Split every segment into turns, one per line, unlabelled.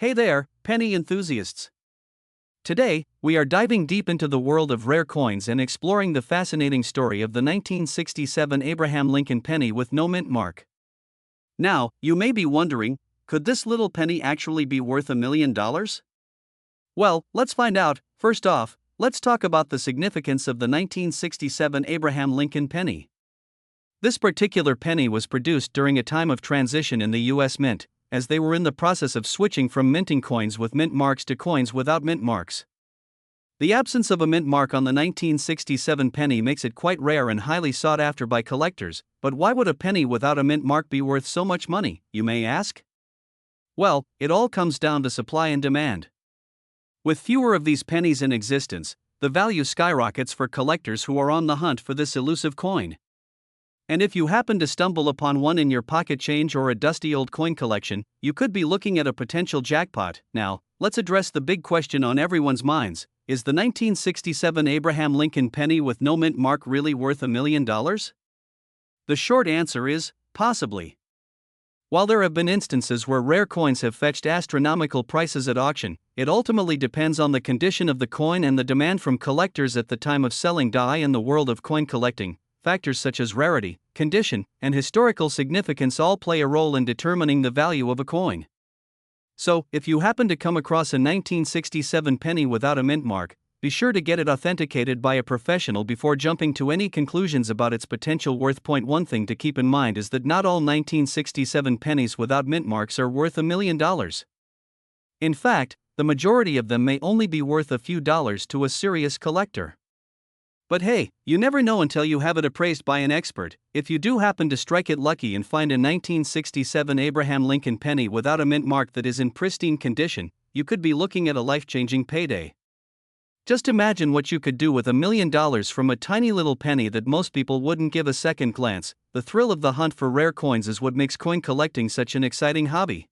Hey there, penny enthusiasts! Today, we are diving deep into the world of rare coins and exploring the fascinating story of the 1967 Abraham Lincoln penny with no mint mark. Now, you may be wondering, could this little penny actually be worth $1 million? Well, let's find out. First off, let's talk about the significance of the 1967 Abraham Lincoln penny. This particular penny was produced during a time of transition in the U.S. Mint, as they were in the process of switching from minting coins with mint marks to coins without mint marks. The absence of a mint mark on the 1967 penny makes it quite rare and highly sought after by collectors, but why would a penny without a mint mark be worth so much money, you may ask? Well, it all comes down to supply and demand. With fewer of these pennies in existence, the value skyrockets for collectors who are on the hunt for this elusive coin. And if you happen to stumble upon one in your pocket change or a dusty old coin collection, you could be looking at a potential jackpot. Now, let's address the big question on everyone's minds: is the 1967 Abraham Lincoln penny with no mint mark really worth $1 million? The short answer is, possibly. While there have been instances where rare coins have fetched astronomical prices at auction, it ultimately depends on the condition of the coin and the demand from collectors at the time of selling. In the world of coin collecting, factors such as rarity, condition, and historical significance all play a role in determining the value of a coin. So, if you happen to come across a 1967 penny without a mint mark, be sure to get it authenticated by a professional before jumping to any conclusions about its potential worth. One thing to keep in mind is that not all 1967 pennies without mint marks are worth $1 million. In fact, the majority of them may only be worth a few dollars to a serious collector. But hey, you never know until you have it appraised by an expert. If you do happen to strike it lucky and find a 1967 Abraham Lincoln penny without a mint mark that is in pristine condition, you could be looking at a life-changing payday. Just imagine what you could do with $1 million from a tiny little penny that most people wouldn't give a second glance. The thrill of the hunt for rare coins is what makes coin collecting such an exciting hobby.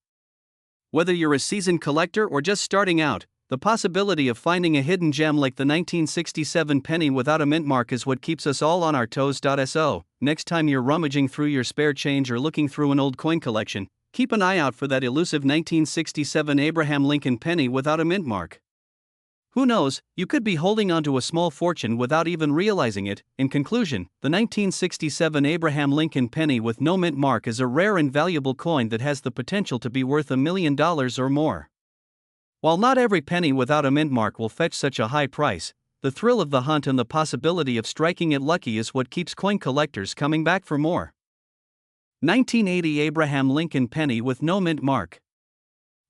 Whether you're a seasoned collector or just starting out, the possibility of finding a hidden gem like the 1967 penny without a mint mark is what keeps us all on our toes. So, next time you're rummaging through your spare change or looking through an old coin collection, keep an eye out for that elusive 1967 Abraham Lincoln penny without a mint mark. Who knows, you could be holding onto a small fortune without even realizing it. In conclusion, the 1967 Abraham Lincoln penny with no mint mark is a rare and valuable coin that has the potential to be worth $1 million or more. While not every penny without a mint mark will fetch such a high price, the thrill of the hunt and the possibility of striking it lucky is what keeps coin collectors coming back for more. 1980 Abraham Lincoln penny with no mint mark.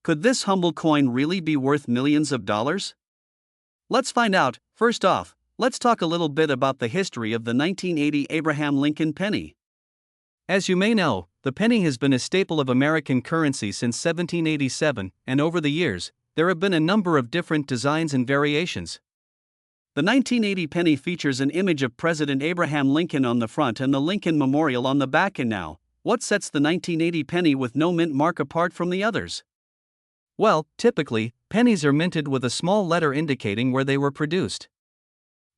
Could this humble coin really be worth millions of dollars? Let's find out. First off, let's talk a little bit about the history of the 1980 Abraham Lincoln penny. As you may know, the penny has been a staple of American currency since 1787, and over the years, there have been a number of different designs and variations. The 1980 penny features an image of President Abraham Lincoln on the front and the Lincoln Memorial on the back. And now, what sets the 1980 penny with no mint mark apart from the others? Well, typically, pennies are minted with a small letter indicating where they were produced.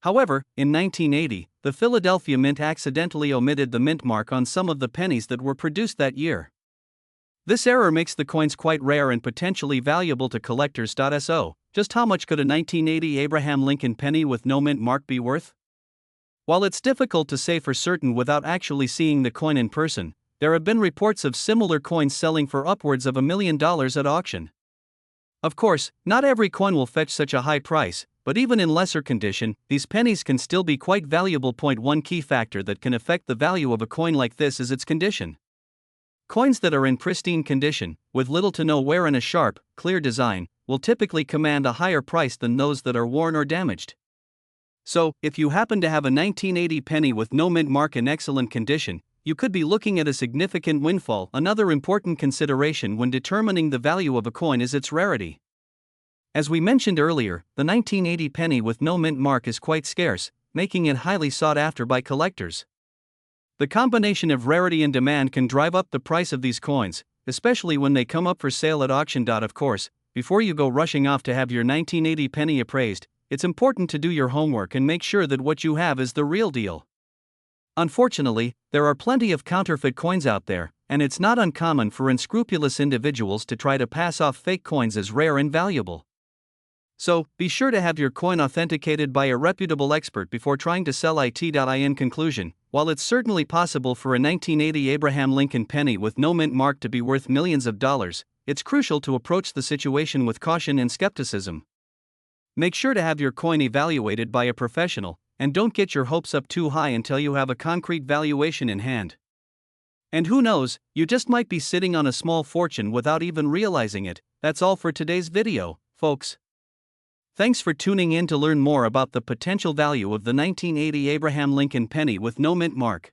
However, in 1980, the Philadelphia Mint accidentally omitted the mint mark on some of the pennies that were produced that year. This error makes the coins quite rare and potentially valuable to collectors. So, just how much could a 1980 Abraham Lincoln penny with no mint mark be worth? While it's difficult to say for certain without actually seeing the coin in person, there have been reports of similar coins selling for upwards of $1 million at auction. Of course, not every coin will fetch such a high price, but even in lesser condition, these pennies can still be quite valuable. One key factor that can affect the value of a coin like this is its condition. Coins that are in pristine condition, with little to no wear and a sharp, clear design, will typically command a higher price than those that are worn or damaged. So, if you happen to have a 1980 penny with no mint mark in excellent condition, you could be looking at a significant windfall. Another important consideration when determining the value of a coin is its rarity. As we mentioned earlier, the 1980 penny with no mint mark is quite scarce, making it highly sought after by collectors. The combination of rarity and demand can drive up the price of these coins, especially when they come up for sale at auction. Of course, before you go rushing off to have your 1980 penny appraised, it's important to do your homework and make sure that what you have is the real deal. Unfortunately, there are plenty of counterfeit coins out there, and it's not uncommon for unscrupulous individuals to try to pass off fake coins as rare and valuable. So, be sure to have your coin authenticated by a reputable expert before trying to sell it. In conclusion, while it's certainly possible for a 1980 Abraham Lincoln penny with no mint mark to be worth millions of dollars, it's crucial to approach the situation with caution and skepticism. Make sure to have your coin evaluated by a professional, and don't get your hopes up too high until you have a concrete valuation in hand. And who knows, you just might be sitting on a small fortune without even realizing it. That's all for today's video, folks. Thanks for tuning in to learn more about the potential value of the 1980 Abraham Lincoln penny with no mint mark.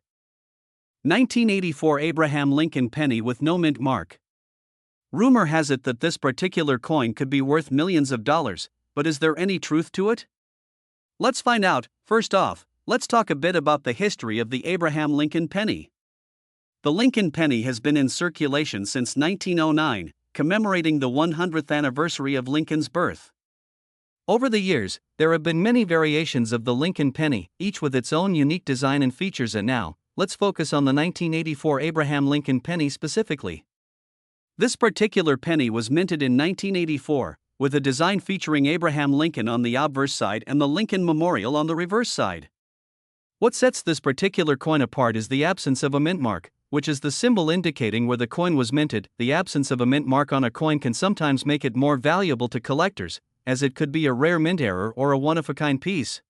1984 Abraham Lincoln penny with no mint mark. Rumor has it that this particular coin could be worth millions of dollars, but is there any truth to it? Let's find out. First off, let's talk a bit about the history of the Abraham Lincoln penny. The Lincoln penny has been in circulation since 1909, commemorating the 100th anniversary of Lincoln's birth. Over the years, there have been many variations of the Lincoln penny, each with its own unique design and features, and now, let's focus on the 1984 Abraham Lincoln penny specifically. This particular penny was minted in 1984, with a design featuring Abraham Lincoln on the obverse side and the Lincoln Memorial on the reverse side. What sets this particular coin apart is the absence of a mint mark, which is the symbol indicating where the coin was minted. The absence of a mint mark on a coin can sometimes make it more valuable to collectors, as it could be a rare mint error or a one-of-a-kind piece.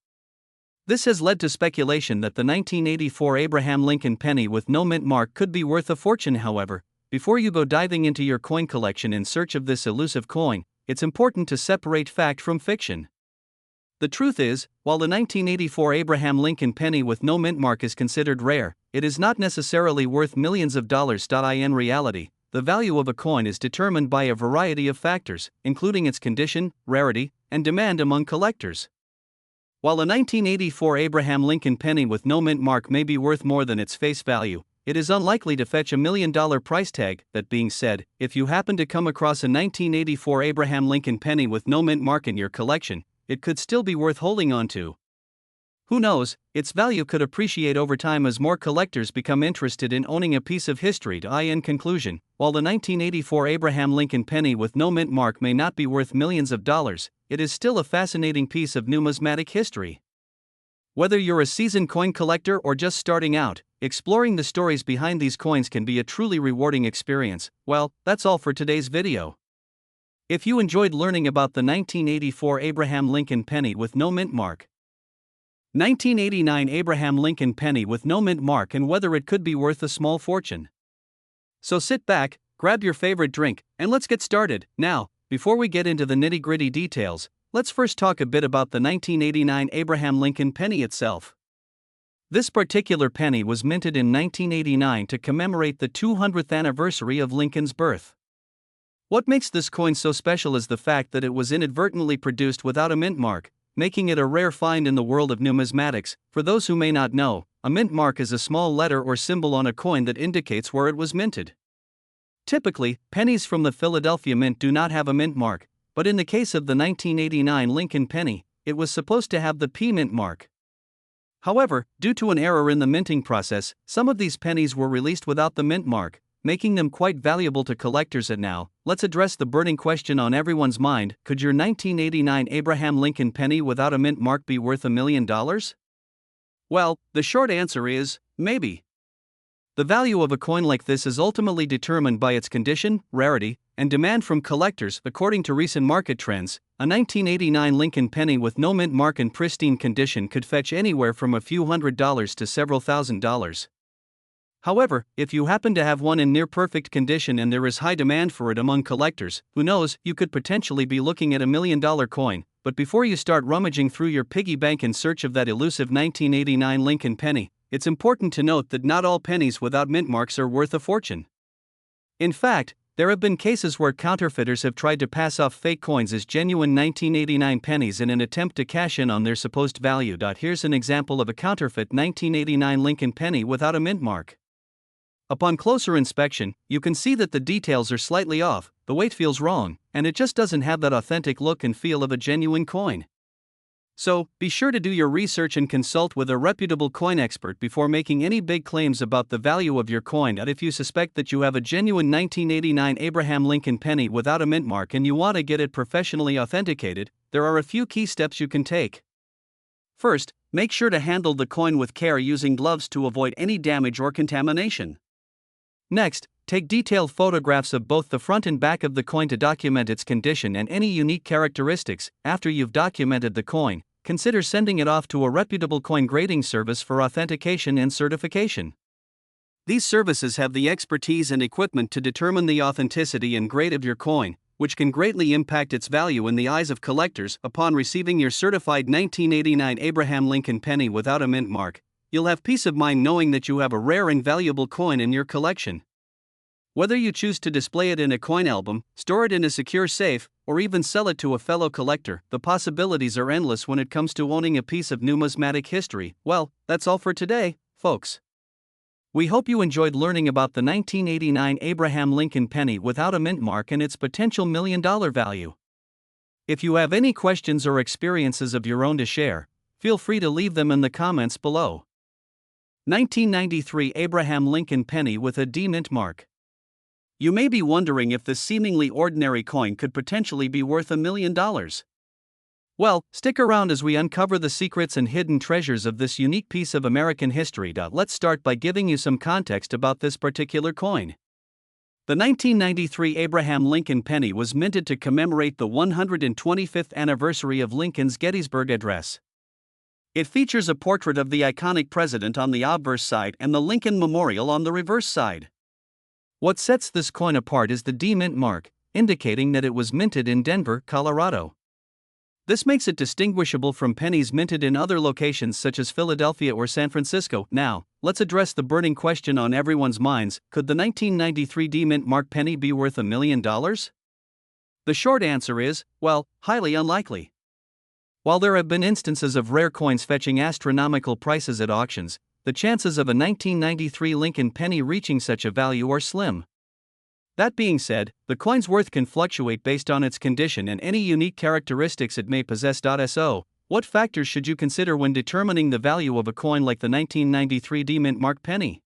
This has led to speculation that the 1984 Abraham Lincoln penny with no mint mark could be worth a fortune. However, before you go diving into your coin collection in search of this elusive coin, it's important to separate fact from fiction. The truth is, while the 1984 Abraham Lincoln penny with no mint mark is considered rare, it is not necessarily worth millions of dollars. In reality, the value of a coin is determined by a variety of factors, including its condition, rarity, and demand among collectors. While a 1984 Abraham Lincoln penny with no mint mark may be worth more than its face value, it is unlikely to fetch $1 million price tag. That being said, if you happen to come across a 1984 Abraham Lincoln penny with no mint mark in your collection, it could still be worth holding on to. Who knows, its value could appreciate over time as more collectors become interested in owning a piece of history. In conclusion, while the 1984 Abraham Lincoln penny with no mint mark may not be worth millions of dollars, it is still a fascinating piece of numismatic history. Whether you're a seasoned coin collector or just starting out, exploring the stories behind these coins can be a truly rewarding experience. Well, that's all for today's video. If you enjoyed learning about the 1984 Abraham Lincoln penny with no mint mark, 1989 Abraham Lincoln penny with no mint mark, and whether it could be worth a small fortune. So sit back, grab your favorite drink, and let's get started. Now, before we get into the nitty-gritty details, let's first talk a bit about the 1989 Abraham Lincoln penny itself. This particular penny was minted in 1989 to commemorate the 200th anniversary of Lincoln's birth. What makes this coin so special is the fact that it was inadvertently produced without a mint mark, making it a rare find in the world of numismatics. For those who may not know, a mint mark is a small letter or symbol on a coin that indicates where it was minted. Typically, pennies from the Philadelphia Mint do not have a mint mark, but in the case of the 1989 Lincoln penny, it was supposed to have the P mint mark. However, due to an error in the minting process, some of these pennies were released without the mint mark, making them quite valuable to collectors. And now, let's address the burning question on everyone's mind: could your 1989 Abraham Lincoln penny without a mint mark be worth $1 million? Well, the short answer is, maybe. The value of a coin like this is ultimately determined by its condition, rarity, and demand from collectors. According to recent market trends, a 1989 Lincoln penny with no mint mark in pristine condition could fetch anywhere from a few $100s to several $1,000s. However, if you happen to have one in near-perfect condition and there is high demand for it among collectors, who knows, you could potentially be looking at $1 million coin. But before you start rummaging through your piggy bank in search of that elusive 1989 Lincoln penny, it's important to note that not all pennies without mint marks are worth a fortune. In fact, there have been cases where counterfeiters have tried to pass off fake coins as genuine 1989 pennies in an attempt to cash in on their supposed value. Here's an example of a counterfeit 1989 Lincoln penny without a mint mark. Upon closer inspection, you can see that the details are slightly off, the weight feels wrong, and it just doesn't have that authentic look and feel of a genuine coin. So, be sure to do your research and consult with a reputable coin expert before making any big claims about the value of your coin. And if you suspect that you have a genuine 1989 Abraham Lincoln penny without a mint mark and you want to get it professionally authenticated, there are a few key steps you can take. First, make sure to handle the coin with care using gloves to avoid any damage or contamination. Next, take detailed photographs of both the front and back of the coin to document its condition and any unique characteristics. After you've documented the coin, consider sending it off to a reputable coin grading service for authentication and certification. These services have the expertise and equipment to determine the authenticity and grade of your coin, which can greatly impact its value in the eyes of collectors. Upon receiving your certified 1989 Abraham Lincoln penny without a mint mark, you'll have peace of mind knowing that you have a rare and valuable coin in your collection. Whether you choose to display it in a coin album, store it in a secure safe, or even sell it to a fellow collector, the possibilities are endless when it comes to owning a piece of numismatic history. Well, that's all for today, folks. We hope you enjoyed learning about the 1989 Abraham Lincoln penny without a mint mark and its potential $1 million value. If you have any questions or experiences of your own to share, feel free to leave them in the comments below. 1993 Abraham Lincoln penny with a D mint mark. You may be wondering if this seemingly ordinary coin could potentially be worth $1 million. Well, stick around as we uncover the secrets and hidden treasures of this unique piece of American history. Let's start by giving you some context about this particular coin. The 1993 Abraham Lincoln penny was minted to commemorate the 125th anniversary of Lincoln's Gettysburg Address. It features a portrait of the iconic president on the obverse side and the Lincoln Memorial on the reverse side. What sets this coin apart is the D mint mark, indicating that it was minted in Denver, Colorado. This makes it distinguishable from pennies minted in other locations such as Philadelphia or San Francisco. Now, let's address the burning question on everyone's minds: could the 1993 D mint mark penny be worth $1 million? The short answer is, well, highly unlikely. While there have been instances of rare coins fetching astronomical prices at auctions, the chances of a 1993 Lincoln penny reaching such a value are slim. That being said, the coin's worth can fluctuate based on its condition and any unique characteristics it may possess. So, what factors should you consider when determining the value of a coin like the 1993 D mint mark penny?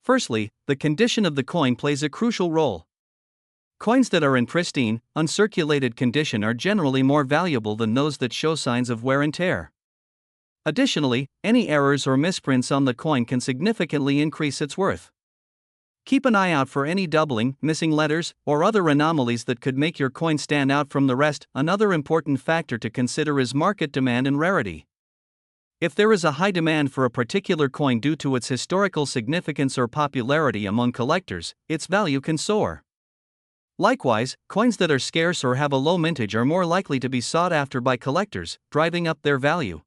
Firstly, the condition of the coin plays a crucial role. Coins that are in pristine, uncirculated condition are generally more valuable than those that show signs of wear and tear. Additionally, any errors or misprints on the coin can significantly increase its worth. Keep an eye out for any doubling, missing letters, or other anomalies that could make your coin stand out from the rest. Another important factor to consider is market demand and rarity. If there is a high demand for a particular coin due to its historical significance or popularity among collectors, its value can soar. Likewise, coins that are scarce or have a low mintage are more likely to be sought after by collectors, driving up their value.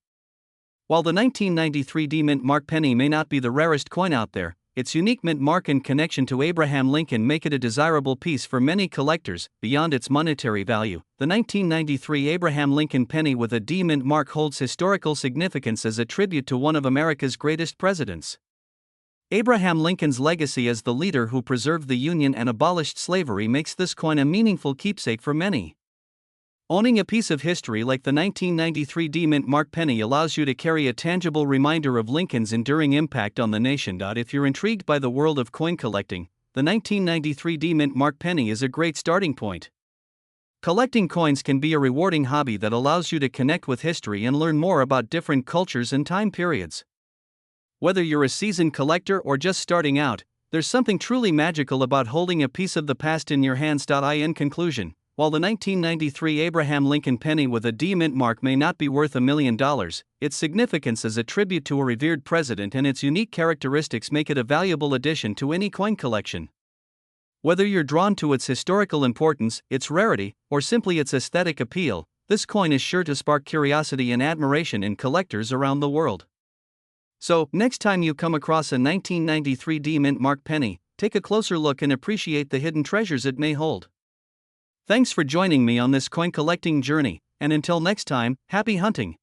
While the 1993 D mint mark penny may not be the rarest coin out there, its unique mint mark and connection to Abraham Lincoln make it a desirable piece for many collectors. Beyond its monetary value, the 1993 Abraham Lincoln penny with a D mint mark holds historical significance as a tribute to one of America's greatest presidents. Abraham Lincoln's legacy as the leader who preserved the Union and abolished slavery makes this coin a meaningful keepsake for many. Owning a piece of history like the 1993 D mint mark penny allows you to carry a tangible reminder of Lincoln's enduring impact on the nation. If you're intrigued by the world of coin collecting, the 1993 D mint mark penny is a great starting point. Collecting coins can be a rewarding hobby that allows you to connect with history and learn more about different cultures and time periods. Whether you're a seasoned collector or just starting out, there's something truly magical about holding a piece of the past in your hands. In conclusion, while the 1993 Abraham Lincoln penny with a D mint mark may not be worth $1 million, its significance as a tribute to a revered president and its unique characteristics make it a valuable addition to any coin collection. Whether you're drawn to its historical importance, its rarity, or simply its aesthetic appeal, this coin is sure to spark curiosity and admiration in collectors around the world. So, next time you come across a 1993 D mint mark penny, take a closer look and appreciate the hidden treasures it may hold. Thanks for joining me on this coin collecting journey, and until next time, happy hunting!